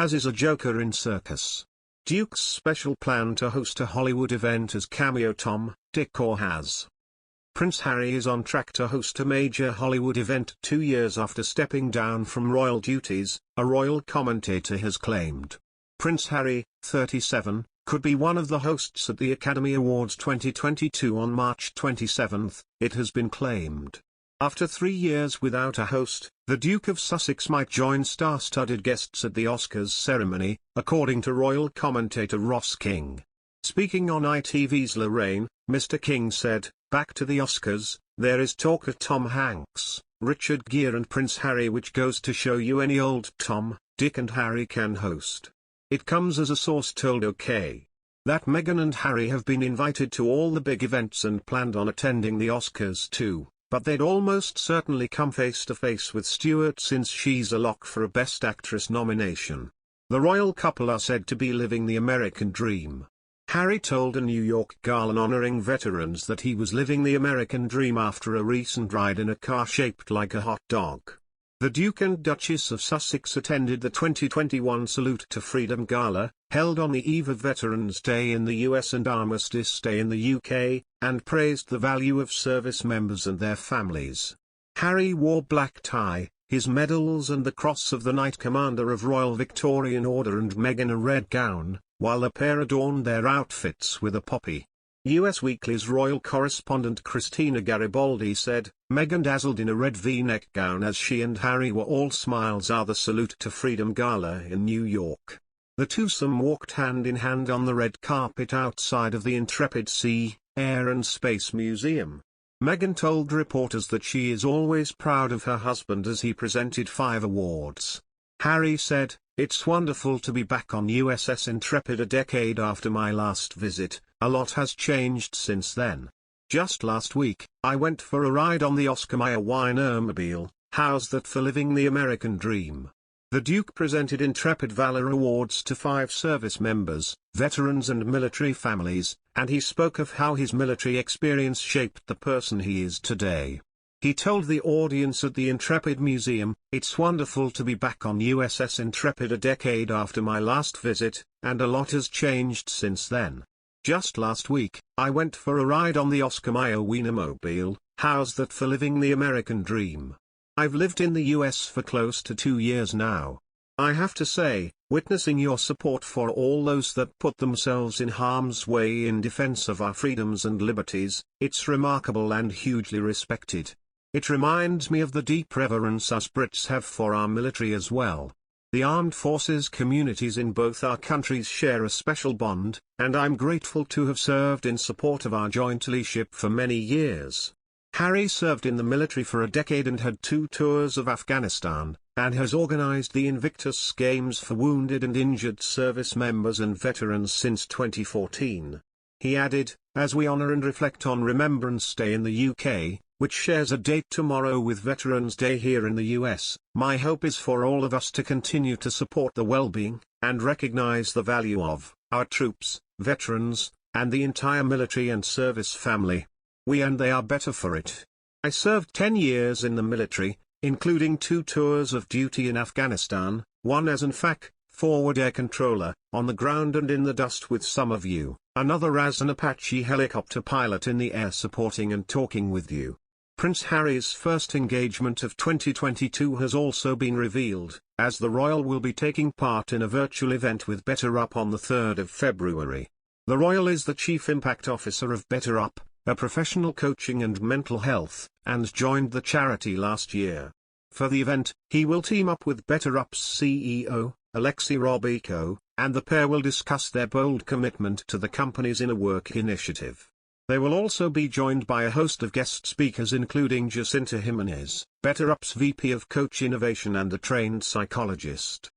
HAZ is a joker in circus. Duke's special plan to host a Hollywood event as Cameo. Tom, Dick or HAZ. Prince Harry is on track to host a major Hollywood event 2 years after stepping down from royal duties, a royal commentator has claimed. Prince Harry, 37, could be one of the hosts at the Academy Awards 2022 on March 27, it has been claimed. After 3 years without a host, the Duke of Sussex might join star-studded guests at the Oscars ceremony, according to royal commentator Ross King. Speaking on ITV's Lorraine, Mr. King said, "Back to the Oscars, there is talk of Tom Hanks, Richard Gere and Prince Harry, which goes to show you any old Tom, Dick and Harry can host. It comes as a source told OK. That Meghan and Harry have been invited to all the big events and planned on attending the Oscars too, but they'd almost certainly come face to face with Stewart since she's a lock for a Best Actress nomination. The royal couple are said to be living the American dream." Harry told a New York gala honoring veterans that he was living the American dream after a recent ride in a car shaped like a hot dog. The Duke and Duchess of Sussex attended the 2021 Salute to Freedom Gala, held on the eve of Veterans Day in the US and Armistice Day in the UK, and praised the value of service members and their families. Harry wore black tie, his medals and the Cross of the Knight Commander of Royal Victorian Order, and Meghan a red gown, while the pair adorned their outfits with a poppy. US Weekly's royal correspondent Christina Garibaldi said, "Meghan dazzled in a red V-neck gown as she and Harry were all smiles at the Salute to Freedom Gala in New York. The twosome walked hand in hand on the red carpet outside of the Intrepid Sea, Air and Space Museum." Meghan told reporters that she is always proud of her husband as he presented 5 awards. Harry said, "It's wonderful to be back on USS Intrepid a decade after my last visit. A lot has changed since then. Just last week, I went for a ride on the Oscar Mayer Wienermobile. How's that for living the American dream?" The Duke presented Intrepid Valor Awards to 5 service members, veterans and military families, and he spoke of how his military experience shaped the person he is today. He told the audience at the Intrepid Museum, "It's wonderful to be back on USS Intrepid a decade after my last visit, and a lot has changed since then. Just last week, I went for a ride on the Oscar Mayer Wienermobile. How's that for living the American dream? I've lived in the US for close to 2 years now. I have to say, witnessing your support for all those that put themselves in harm's way in defense of our freedoms and liberties, it's remarkable and hugely respected. It reminds me of the deep reverence us Brits have for our military as well. The armed forces communities in both our countries share a special bond, and I'm grateful to have served in support of our joint allyship for many years." Harry served in the military for a decade and had 2 tours of Afghanistan, and has organized the Invictus Games for wounded and injured service members and veterans since 2014. He added, "As we honor and reflect on Remembrance Day in the UK, which shares a date tomorrow with Veterans Day here in the US, my hope is for all of us to continue to support the well-being, and recognize the value of, our troops, veterans, and the entire military and service family. We and they are better for it. I served 10 years in the military, including 2 tours of duty in Afghanistan, one as an FAC, forward air controller, on the ground and in the dust with some of you, another as an Apache helicopter pilot in the air supporting and talking with you." Prince Harry's first engagement of 2022 has also been revealed, as the royal will be taking part in a virtual event with Better Up on the 3rd of February. The royal is the Chief Impact Officer of Better Up, a professional coaching and mental health, and joined the charity last year. For the event, he will team up with Better Up's CEO, Alexei Robico, and the pair will discuss their bold commitment to the company's inner work initiative. They will also be joined by a host of guest speakers including Jacinta Jimenez, Better Up's VP of Coach Innovation and a trained psychologist.